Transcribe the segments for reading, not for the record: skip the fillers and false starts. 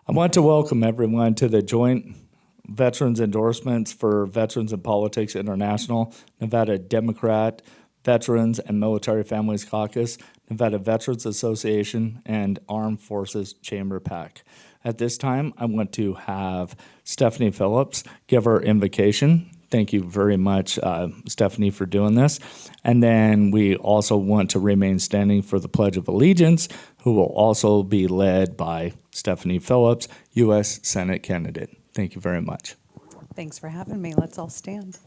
I want to welcome everyone to the joint Veterans Endorsements for Veterans in Politics International, Nevada Democrat, Veterans and Military Families Caucus, Nevada Veterans Association, and Armed Forces Chamber PAC. At this time, I want to have Stephanie Phillips give her invocation. Thank you very much, Stephanie, for doing this. And then we also want to remain standing for the Pledge of Allegiance, who will also be led by Stephanie Phillips, U.S. Senate candidate. Thank you very much. Thanks for having me. Let's all stand.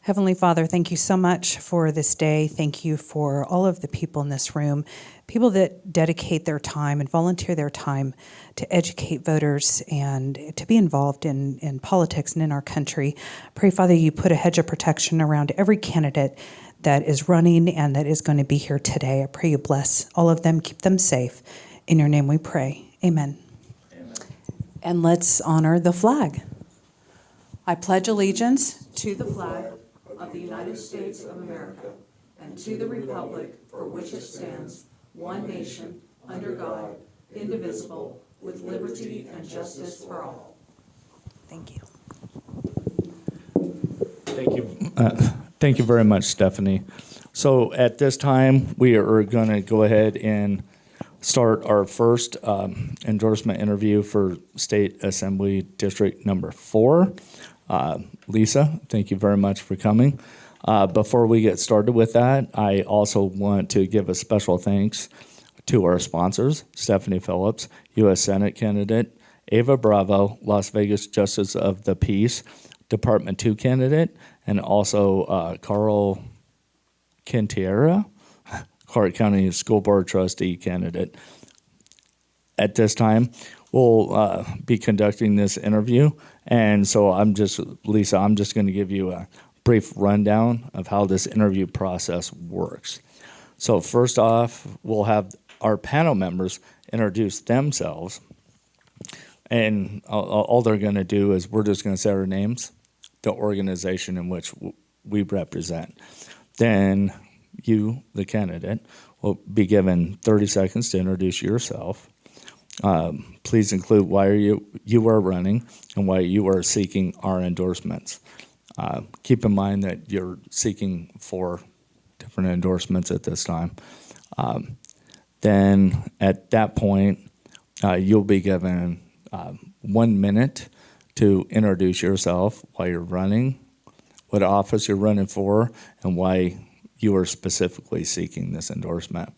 Heavenly Father, thank you so much for this day. Thank you for all of the people in this room, people that dedicate their time and volunteer their time to educate voters and to be involved in politics and in our country. Pray, Father, you put a hedge of protection around every candidate that is running and that is going to be here today. I pray you bless all of them, keep them safe. In your name we pray. Amen. Amen. And let's honor the flag. I pledge allegiance to the flag of the United States of America, and to the republic for which it stands, one nation, under God, indivisible, with liberty and justice for all. Thank you. Thank you very much, Stephanie. So at this time, we are going to go ahead and start our first endorsement interview for State Assembly District number 4. Lisa, thank you very much for coming. Before we get started with that, I also want to give a special thanks to our sponsors, Stephanie Phillips, U.S. Senate candidate, Ava Bravo, Las Vegas Justice of the Peace, Department 2 candidate, and also Carl Quintera, Clark County School Board Trustee candidate. At this time, we'll be conducting this interview, and so Lisa, I'm just going to give you a brief rundown of how this interview process works. So first off, we'll have our panel members introduce themselves, and all they're going to do is we're just going to say our names, the organization in which we represent. Then you, the candidate, will be given 30 seconds to introduce yourself. Please include why you are running and why you are seeking our endorsements. Keep in mind that you're seeking 4 different endorsements at this time. Then at that point, you'll be given 1 minute to introduce yourself, why you're running, what office you're running for, and why you are specifically seeking this endorsement.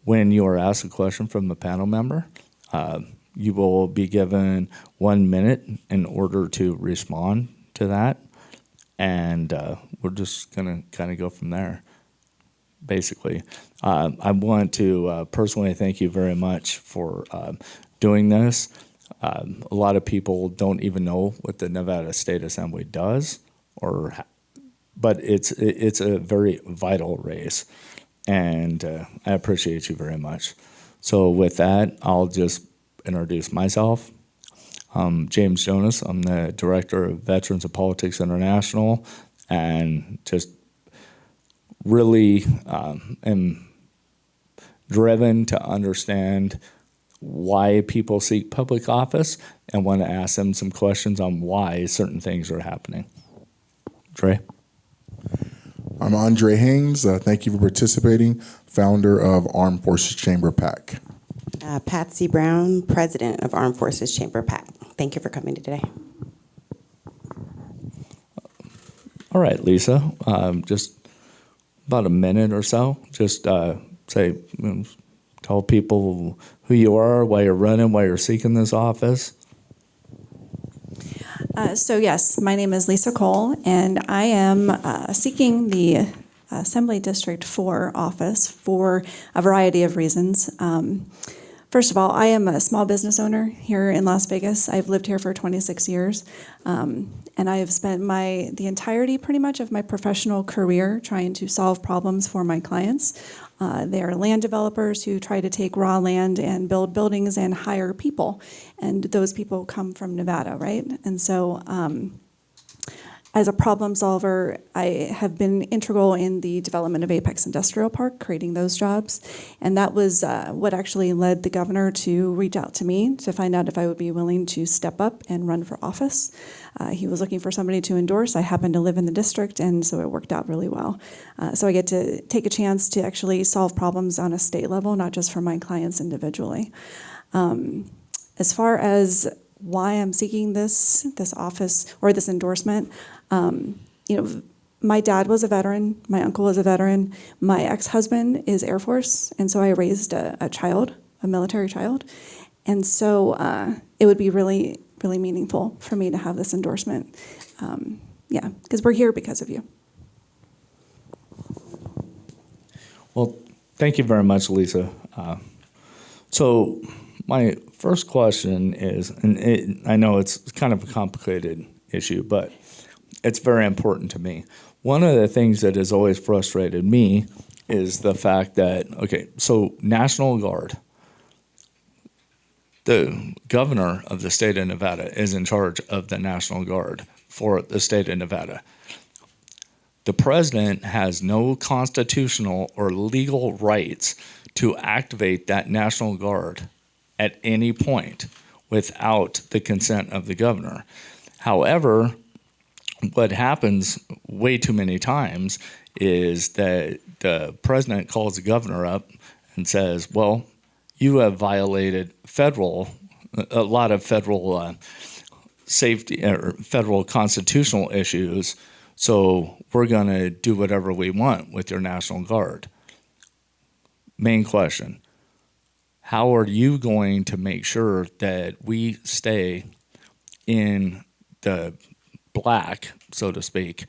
When you are asked a question from a panel member, you will be given 1 minute in order to respond to that, and we're just going to kind of go from there, basically. I want to personally thank you very much for doing this. A lot of people don't even know what the Nevada State Assembly does, but it's a very vital race. And I appreciate you very much. So with that, I'll just introduce myself. James Jonas. I'm the Director of Veterans of Politics International, and just really am driven to understand why people seek public office and want to ask them some questions on why certain things are happening. Trey? I'm Andre Haynes. Thank you for participating, founder of Armed Forces Chamber PAC. Patsy Brown, president of Armed Forces Chamber PAC. Thank you for coming today. All right, Lisa, just about a minute or so. Just tell people who you are, why you're running, why you're seeking this office. So yes, my name is Lisa Cole, and I am seeking the Assembly District 4 office for a variety of reasons. First of all, I am a small business owner here in Las Vegas. I've lived here for 26 years, and I have spent the entirety pretty much of my professional career trying to solve problems for my clients. They are land developers who try to take raw land and build buildings and hire people, and those people come from Nevada, right? And so As a problem solver, I have been integral in the development of Apex Industrial Park, creating those jobs. And that was what actually led the governor to reach out to me to find out if I would be willing to step up and run for office. He was looking for somebody to endorse. I happen to live in the district, and so it worked out really well. So I get to take a chance to actually solve problems on a state level, not just for my clients individually. As far as why I'm seeking this office or this endorsement, my dad was a veteran, my uncle was a veteran, my ex-husband is Air Force, and so I raised a child, a military child, and so it would be really, really meaningful for me to have this endorsement. Because we're here because of you. Well, thank you very much, Lisa. So my first question is, and I know it's kind of a complicated issue, but it's very important to me. One of the things that has always frustrated me is the fact that, okay, so National Guard, the governor of the state of Nevada is in charge of the National Guard for the state of Nevada. The president has no constitutional or legal rights to activate that National Guard at any point without the consent of the governor. However, what happens way too many times is that the president calls the governor up and says, well, you have violated a lot of federal safety or federal constitutional issues, so we're going to do whatever we want with your National Guard. Main question, how are you going to make sure that we stay in the black, so to speak,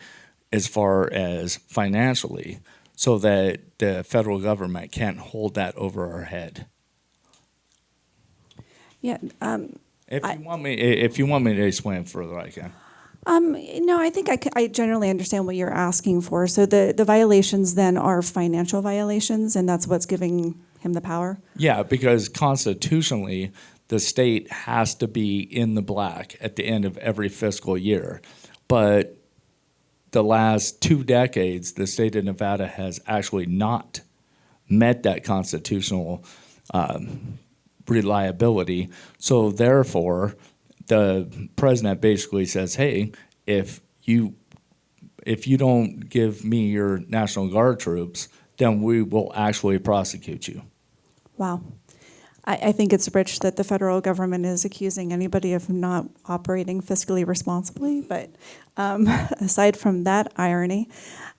as far as financially, so that the federal government can't hold that over our head? Yeah. If you want me to explain further, I can. No, I think I generally understand what you're asking for. So the violations then are financial violations, and that's what's giving him the power? Yeah, because constitutionally, the state has to be in the black at the end of every fiscal year. But the last 2 decades, the state of Nevada has actually not met that constitutional reliability. So therefore, the president basically says, hey, if you don't give me your National Guard troops, then we will actually prosecute you. Wow. I think it's rich that the federal government is accusing anybody of not operating fiscally responsibly. But aside from that irony,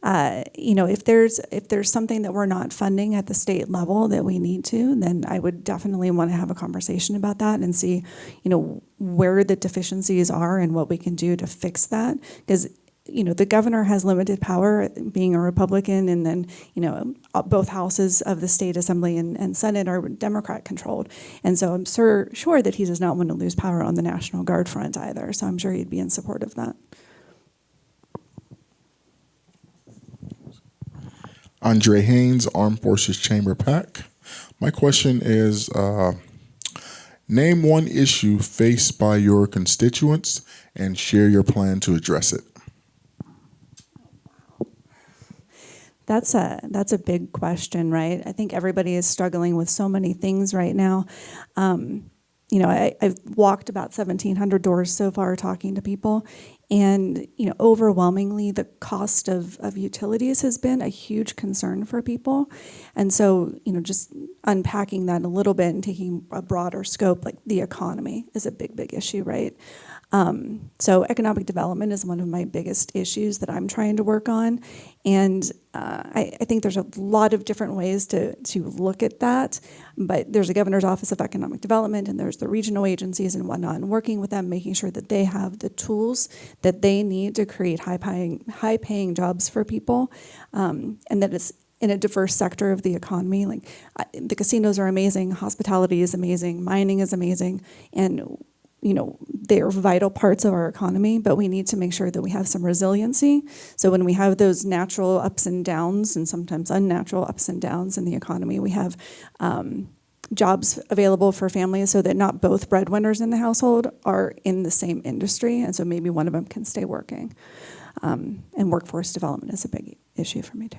if there's something that we're not funding at the state level that we need to, then I would definitely want to have a conversation about that and see, where the deficiencies are and what we can do to fix that. Because the governor has limited power, being a Republican, and then, both houses of the state assembly and Senate are Democrat controlled. And so I'm sure that he does not want to lose power on the National Guard front either. So I'm sure he'd be in support of that. Andre Haynes, Armed Forces Chamber PAC. My question is, name one issue faced by your constituents and share your plan to address it. That's a big question, right? I think everybody is struggling with so many things right now. I've walked about 1,700 doors so far talking to people, and overwhelmingly the cost of utilities has been a huge concern for people. And so, just unpacking that a little bit and taking a broader scope, like the economy is a big issue, right? So economic development is one of my biggest issues that I'm trying to work on. And I think there's a lot of different ways to look at that. But there's the Governor's Office of Economic Development, and there's the regional agencies and whatnot, and working with them, making sure that they have the tools that they need to create high-paying jobs for people, and that it's in a diverse sector of the economy. Like the casinos are amazing, hospitality is amazing, mining is amazing, and they are vital parts of our economy, but we need to make sure that we have some resiliency. So when we have those natural ups and downs, and sometimes unnatural ups and downs in the economy, we have jobs available for families so that not both breadwinners in the household are in the same industry, and so maybe one of them can stay working. And workforce development is a big issue for me too.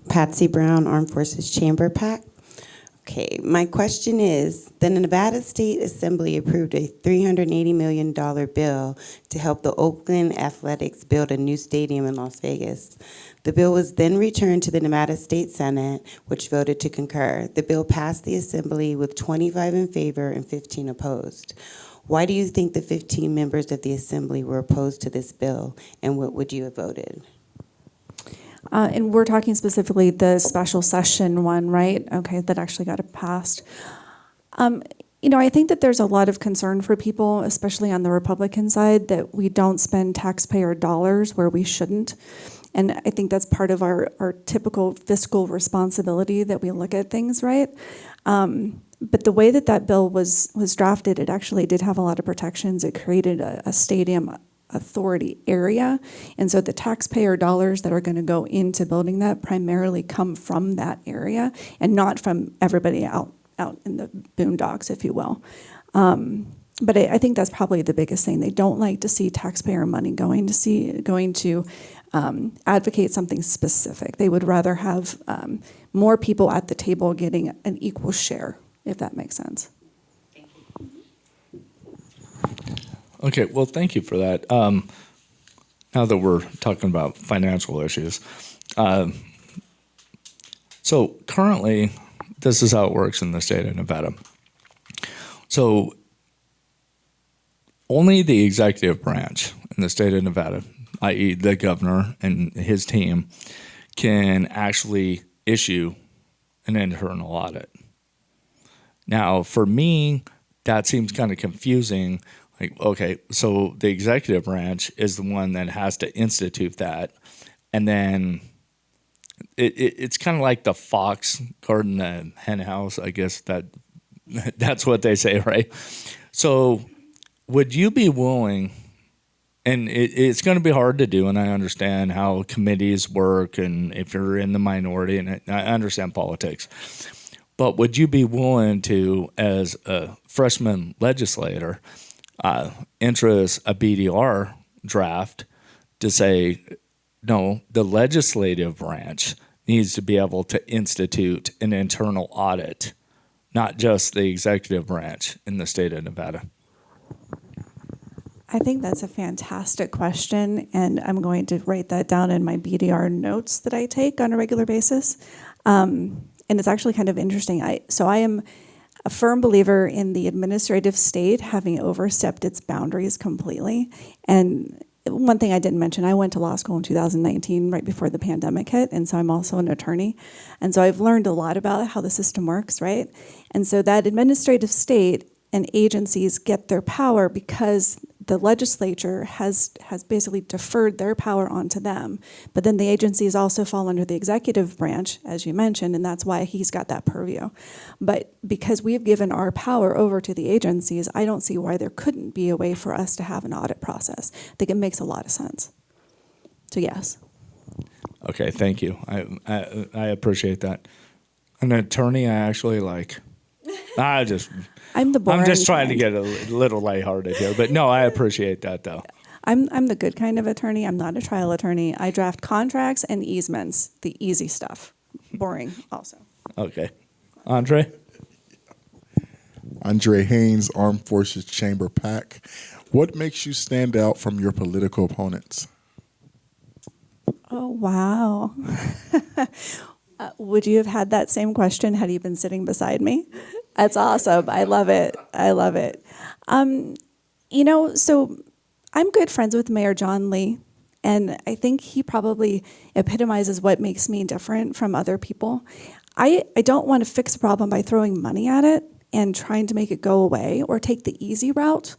Patsy Brown, Armed Forces Chamber PAC. Okay, my question is, the Nevada State Assembly approved a $380 million bill to help the Oakland Athletics build a new stadium in Las Vegas. The bill was then returned to the Nevada State Senate, which voted to concur. The bill passed the Assembly with 25 in favor and 15 opposed. Why do you think the 15 members of the Assembly were opposed to this bill, and what would you have voted? And we're talking specifically the special session one, right? Okay, that actually got it passed. I think that there's a lot of concern for people, especially on the Republican side, that we don't spend taxpayer dollars where we shouldn't. And I think that's part of our typical fiscal responsibility, that we look at things, right? But the way that bill was drafted, it actually did have a lot of protections. It created a stadium authority area. And so the taxpayer dollars that are going to go into building that primarily come from that area and not from everybody out in the boondocks, if you will. But I think that's probably the biggest thing. They don't like to see taxpayer money going to advocate something specific. They would rather have more people at the table getting an equal share, if that makes sense. Okay, well, thank you for that. Now that we're talking about financial issues, so currently, this is how it works in the state of Nevada. So only the executive branch in the state of Nevada, i.e. the governor and his team, can actually issue an internal audit. Now, for me, that seems kind of confusing. Like, okay, so the executive branch is the one that has to institute that, and then it's kind of like the fox guarding the hen house. I guess that's what they say, right? So, would you be willing? And it's going to be hard to do, and I understand how committees work, and if you're in the minority, and I understand politics. But would you be willing to, as a freshman legislator, interest a BDR draft to say, no, the legislative branch needs to be able to institute an internal audit, not just the executive branch in the state of Nevada? I think that's a fantastic question, and I'm going to write that down in my BDR notes that I take on a regular basis. And it's actually kind of interesting. I am a firm believer in the administrative state having overstepped its boundaries completely. And one thing I didn't mention, I went to law school in 2019, right before the pandemic hit, and so I'm also an attorney. And so I've learned a lot about how the system works, right? And so that administrative state and agencies get their power because the legislature has basically deferred their power onto them. But then the agencies also fall under the executive branch, as you mentioned, and that's why he's got that purview. But because we've given our power over to the agencies, I don't see why there couldn't be a way for us to have an audit process. I think it makes a lot of sense. So yes. Okay, thank you. I appreciate that. An attorney, I actually like. I'm the boring I'm just trying kind. to get a little lighthearted here, but no, I appreciate that though. I'm the good kind of attorney. I'm not a trial attorney. I draft contracts and easements, the easy stuff. Boring also. Okay. Andre? Andre Haynes, Armed Forces Chamber PAC. What makes you stand out from your political opponents? Oh, wow. Would you have had that same question had you been sitting beside me? That's awesome. I love it. I love it. So I'm good friends with Mayor John Lee, and I think he probably epitomizes what makes me different from other people. I don't want to fix a problem by throwing money at it and trying to make it go away or take the easy route.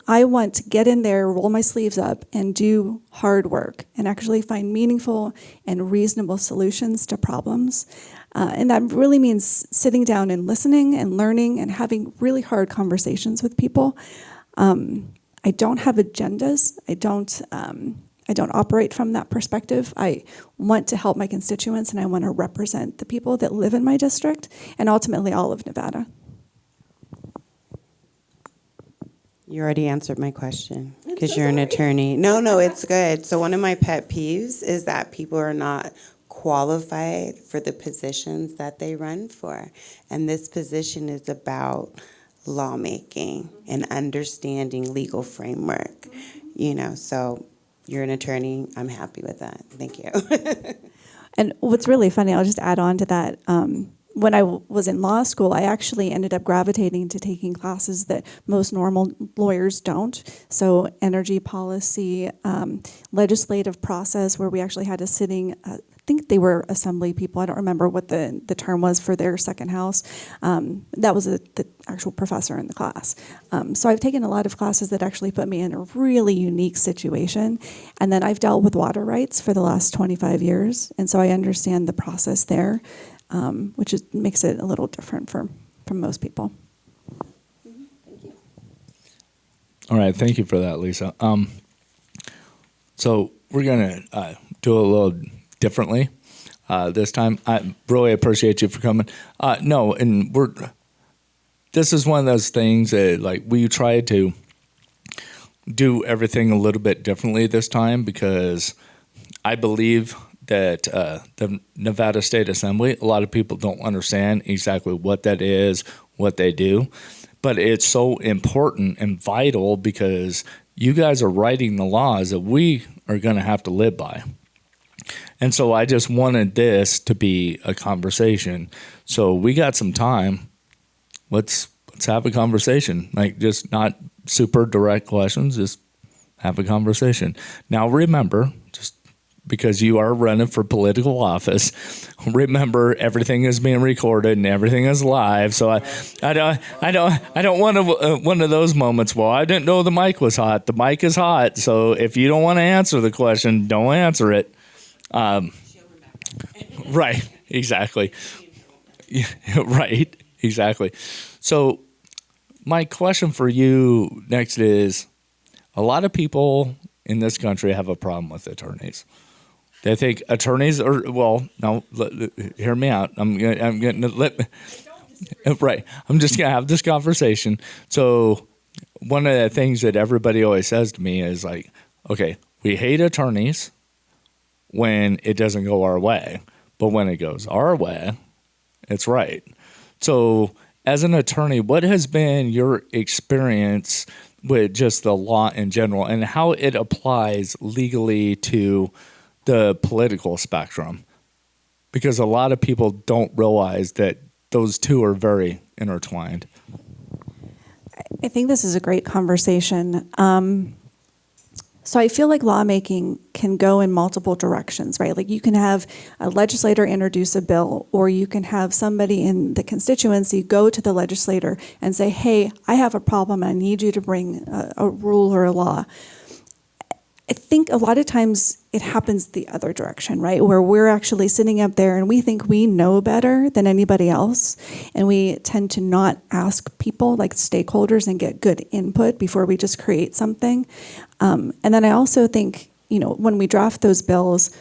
I want to get in there, roll my sleeves up, and do hard work and actually find meaningful and reasonable solutions to problems. And that really means sitting down and listening and learning and having really hard conversations with people. I don't have agendas. I don't operate from that perspective. I want to help my constituents, and I want to represent the people that live in my district and ultimately all of Nevada. You already answered my question because you're an attorney. No, it's good. So one of my pet peeves is that people are not qualified for the positions that they run for. And this position is about lawmaking and understanding legal framework. So you're an attorney. I'm happy with that. Thank you. And what's really funny, I'll just add on to that. When I was in law school, I actually ended up gravitating to taking classes that most normal lawyers don't. So energy policy, legislative process, where we actually had a sitting, I think they were assembly people. I don't remember what the term was for their second house. That was the actual professor in the class. So I've taken a lot of classes that actually put me in a really unique situation. And then I've dealt with water rights for the last 25 years. And so I understand the process there. Which makes it a little different from most people. All right, thank you for that, Lisa. So we're going to do a little differently this time. I really appreciate you for coming. This is one of those things that we try to do everything a little bit differently this time because I believe that the Nevada State Assembly, a lot of people don't understand exactly what that is, what they do, but it's so important and vital because you guys are writing the laws that we are going to have to live by. And so I just wanted this to be a conversation. So we got some time. Let's have a conversation. Just not super direct questions, just have a conversation. Now remember, just because you are running for political office, remember everything is being recorded and everything is live. So I don't want one of those moments. Well, I didn't know the mic was hot. The mic is hot. So if you don't want to answer the question, don't answer it. Right. Exactly. Right. Exactly. So my question for you next is, a lot of people in this country have a problem with attorneys. They think attorneys are, hear me out. I'm going to right. I'm just going to have this conversation. So one of the things that everybody always says to me is okay, we hate attorneys when it doesn't go our way, but when it goes our way, it's right. So as an attorney, what has been your experience with just the law in general and how it applies legally to the political spectrum? Because a lot of people don't realize that those two are very intertwined. I think this is a great conversation. So I feel like lawmaking can go in multiple directions, right? You can have a legislator introduce a bill, or you can have somebody in the constituency go to the legislator and say, hey, I have a problem and I need you to bring a rule or a law. I think a lot of times it happens the other direction, right? Where we're actually sitting up there and we think we know better than anybody else. And we tend to not ask people, like stakeholders, and get good input before we just create something. And then I also think, when we draft those bills,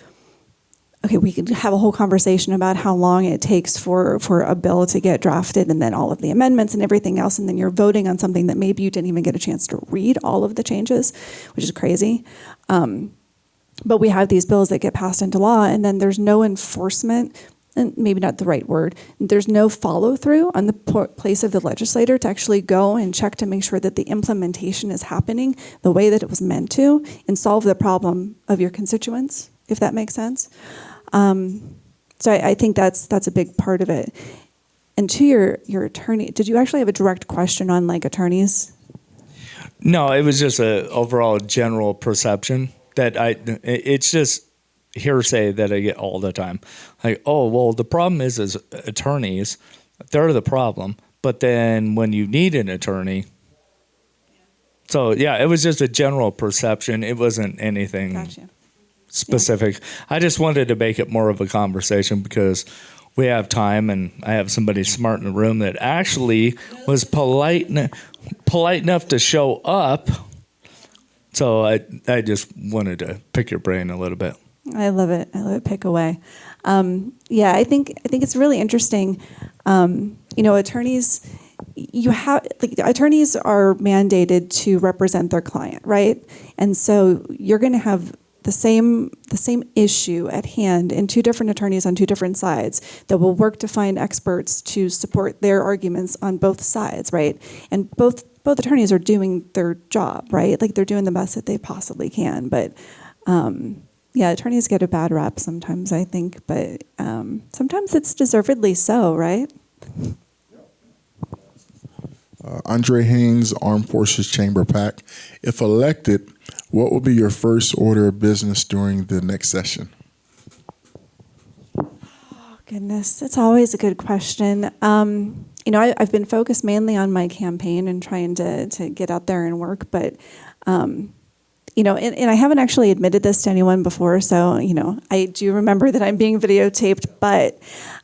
okay, we could have a whole conversation about how long it takes for a bill to get drafted and then all of the amendments and everything else. And then you're voting on something that maybe you didn't even get a chance to read all of the changes, which is crazy. But we have these bills that get passed into law and then there's no enforcement, and maybe not the right word, there's no follow through on the place of the legislator to actually go and check to make sure that the implementation is happening the way that it was meant to and solve the problem of your constituents, if that makes sense. So I think that's a big part of it. And to your attorney, did you actually have a direct question on attorneys? No, it was just a overall general perception that it's just hearsay that I get all the time. The problem is attorneys, they're the problem. But then when you need an attorney, so yeah, it was just a general perception. It wasn't anything. Gotcha. Specific. Yeah. I just wanted to make it more of a conversation because we have time and I have somebody smart in the room that actually was polite enough to show up. So I just wanted to pick your brain a little bit. I love it. Pick away. I think it's really interesting. Attorneys, you have, like, attorneys are mandated to represent their client, right? And so you're going to have the same issue at hand in two different attorneys on two different sides that will work to find experts to support their arguments on both sides, right? And both attorneys are doing their job, right? Like, they're doing the best that they possibly can. But yeah, attorneys get a bad rap sometimes, I think, but sometimes it's deservedly so, right? Andre Haynes, Armed Forces Chamber PAC. If elected, what will be your first order of business during the next session? Oh, goodness, that's always a good question. I've been focused mainly on my campaign and trying to get out there and work, but and I haven't actually admitted this to anyone before, so, I do remember that I'm being videotaped, but,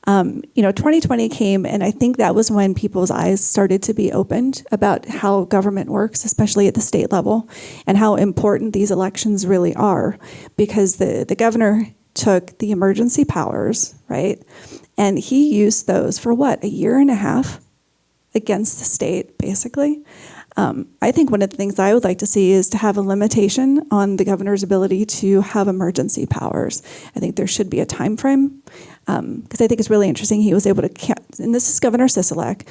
2020 came, and I think that was when people's eyes started to be opened about how government works, especially at the state level, and how important these elections really are, because the governor took the emergency powers, right, and he used those for what, a year and a half against the state, basically. I think one of the things I would like to see is to have a limitation on the governor's ability to have emergency powers. I think there should be a time frame, because I think it's really interesting. He was able to, and this is Governor Sisolak,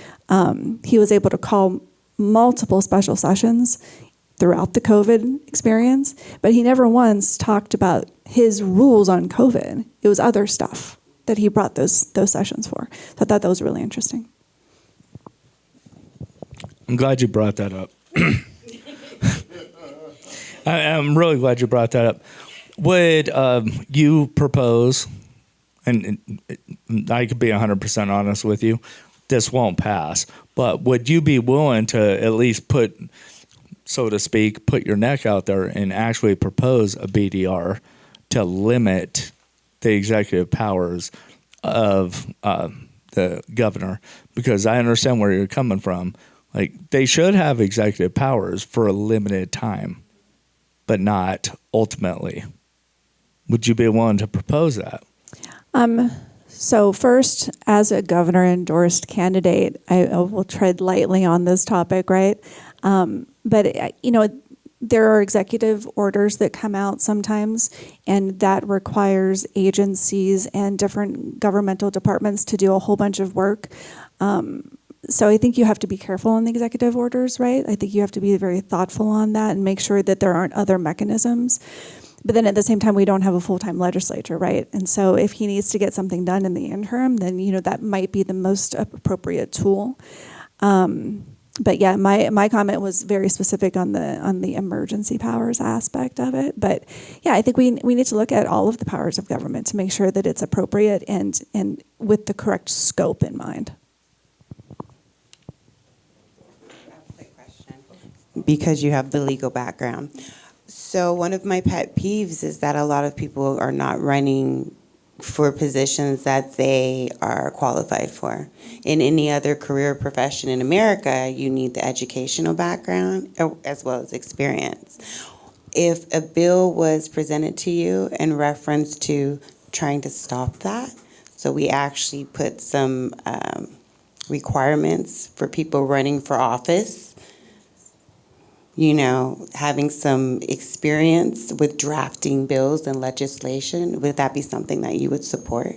he was able to call multiple special sessions throughout the COVID experience, but he never once talked about his rules on COVID. It was other stuff that he brought those sessions for. So I thought that was really interesting. I'm glad you brought that up. I'm really glad you brought that up. Would you propose, and I could be 100% honest with you, this won't pass, but would you be willing to at least put, so to speak, put your neck out there and actually propose a BDR to limit the executive powers of the governor? Because I understand where you're coming from. Like, they should have executive powers for a limited time, but not ultimately. Would you be willing to propose that? So first, as a governor endorsed candidate, I will tread lightly on this topic, right? But there are executive orders that come out sometimes, and that requires agencies and different governmental departments to do a whole bunch of work. So I think you have to be careful on the executive orders, right? I think you have to be very thoughtful on that and make sure that there aren't other mechanisms. But then at the same time, we don't have a full-time legislature, right? And so if he needs to get something done in the interim, then, that might be the most appropriate tool. But yeah, my comment was very specific on the emergency powers aspect of it. But yeah, I think we need to look at all of the powers of government to make sure that it's appropriate and with the correct scope in mind. Because you have the legal background. So one of my pet peeves is that a lot of people are not running for positions that they are qualified for. In any other career profession in America, you need the educational background as well as experience. If a bill was presented to you in reference to trying to stop that, so we actually put some requirements for people running for office, having some experience with drafting bills and legislation, would that be something that you would support?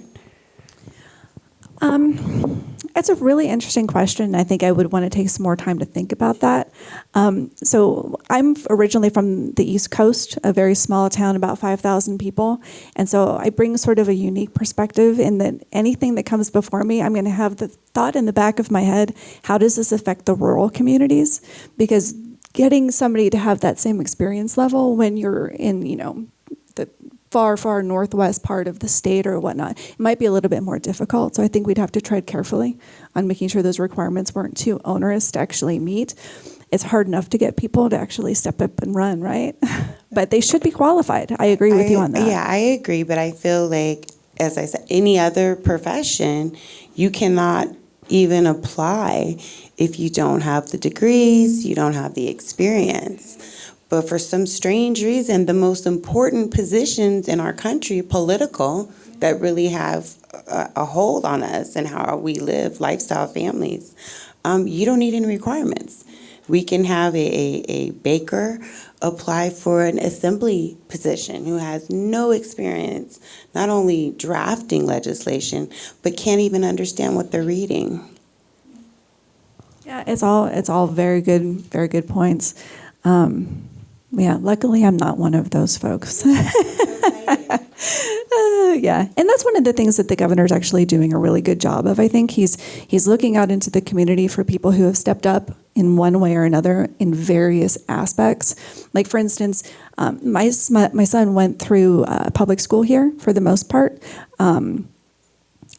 It's a really interesting question. I think I would want to take some more time to think about that. So I'm originally from the East Coast, a very small town, about 5,000 people. And so I bring sort of a unique perspective in that anything that comes before me, I'm going to have the thought in the back of my head, how does this affect the rural communities? Because getting somebody to have that same experience level when you're in, the far, far northwest part of the state or whatnot, it might be a little bit more difficult. So I think we'd have to tread carefully on making sure those requirements weren't too onerous to actually meet. It's hard enough to get people to actually step up and run, right? But they should be qualified. I agree with you on that. Yeah, I agree, but I feel like, as I said, any other profession, you cannot even apply if you don't have the degrees, you don't have the experience. But for some strange reason, the most important positions in our country, political, that really have a hold on us and how we live, lifestyle, families, you don't need any requirements. We can have a baker apply for an assembly position who has no experience, not only drafting legislation, but can't even understand what they're reading. Yeah, it's all very good points. Yeah, luckily I'm not one of those folks. Yeah, and that's one of the things that the governor's actually doing a really good job of. I think he's looking out into the community for people who have stepped up in one way or another in various aspects. Like, for instance, my son went through public school here for the most part.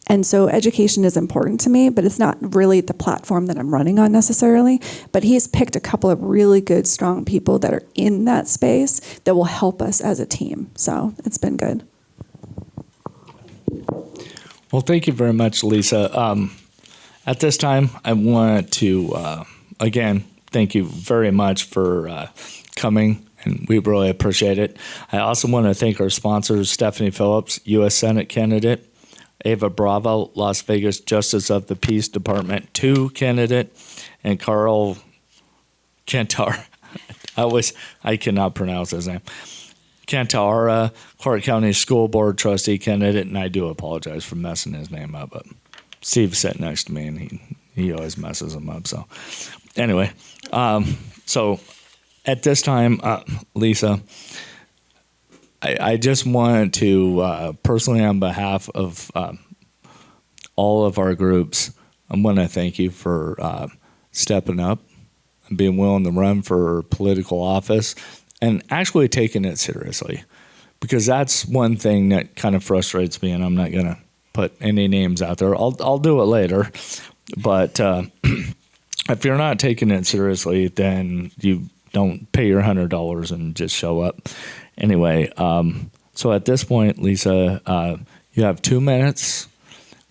And so education is important to me, but it's not really the platform that I'm running on necessarily. But he's picked a couple of really good, strong people that are in that space that will help us as a team. So it's been good. Well, thank you very much, Lisa. At this time, I want to, again, thank you very much for coming, and we really appreciate it. I also want to thank our sponsors, Stephanie Phillips, U.S. Senate candidate, Ava Bravo, Las Vegas Justice of the Peace Department 2 candidate, and Carl Cantar. I cannot pronounce his name. Cantara, Clark County School Board trustee candidate, and I do apologize for messing his name up, but Steve's sitting next to me, and he always messes him up. So anyway, so at this time, Lisa, I just want to personally, on behalf of all of our groups, I want to thank you for stepping up and being willing to run for political office and actually taking it seriously, because that's one thing that kind of frustrates me, and I'm not going to put any names out there. I'll do it later, but if you're not taking it seriously, then you don't pay your $100 and just show up. Anyway, so at this point, Lisa, you have 2 minutes.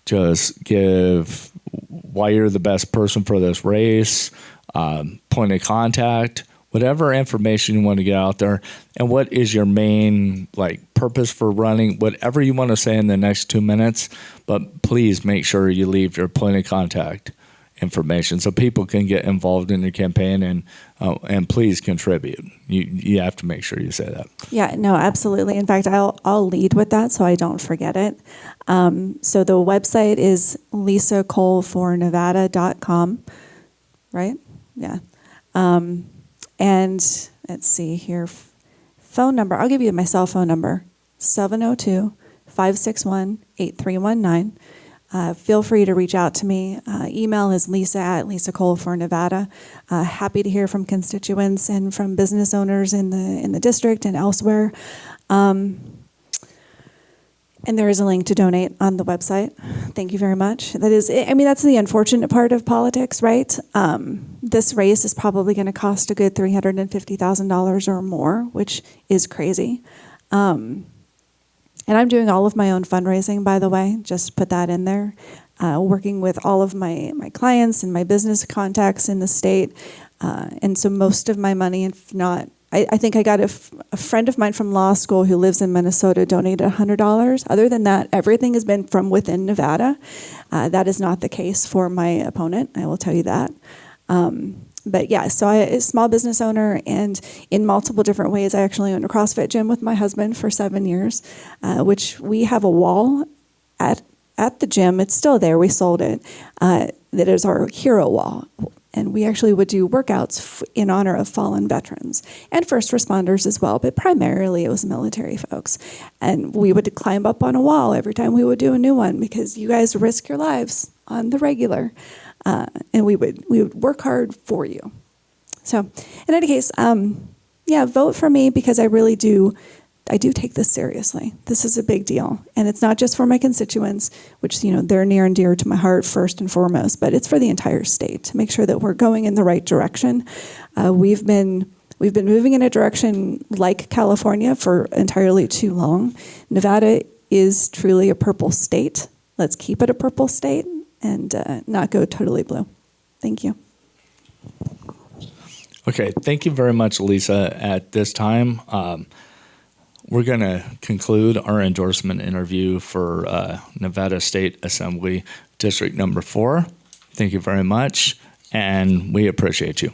Just give why you're the best person for this race, point of contact, whatever information you want to get out there, and what is your main purpose for running, whatever you want to say in the next 2 minutes. But please make sure you leave your point of contact information so people can get involved in your campaign and please contribute. You have to make sure you say that. Yeah, no, absolutely. In fact, I'll lead with that so I don't forget it. So the website is lisacolefornevada.com, right? Yeah. And let's see here. Phone number, I'll give you my cell phone number, 702-561-8319. Feel free to reach out to me. Email is lisa@lisacolefornevada. Happy to hear from constituents and from business owners in the district and elsewhere. And there is a link to donate on the website. Thank you very much. That's the unfortunate part of politics, right? This race is probably going to cost a good $350,000 or more, which is crazy. And I'm doing all of my own fundraising, by the way, just put that in there, working with all of my clients and my business contacts in the state. And so most of my money, if not, I think I got a friend of mine from law school who lives in Minnesota donated $100. Other than that, everything has been from within Nevada. That is not the case for my opponent, I will tell you that. But yeah, so I'm a small business owner, and in multiple different ways. I actually owned a CrossFit gym with my husband for 7 years, which we have a wall at the gym. It's still there. We sold it. That is our hero wall. And we actually would do workouts in honor of fallen veterans and first responders as well, but primarily it was military folks. And we would climb up on a wall every time we would do a new one because you guys risk your lives on the regular. And we would work hard for you. So in any case, vote for me because I really do. I do take this seriously. This is a big deal. And it's not just for my constituents, which, they're near and dear to my heart first and foremost, but it's for the entire state to make sure that we're going in the right direction. We've been moving in a direction like California for entirely too long. Nevada is truly a purple state. Let's keep it a purple state and not go totally blue. Thank you. Okay, thank you very much, Lisa. At this time, we're going to conclude our endorsement interview for Nevada State Assembly District Number 4. Thank you very much, and we appreciate you.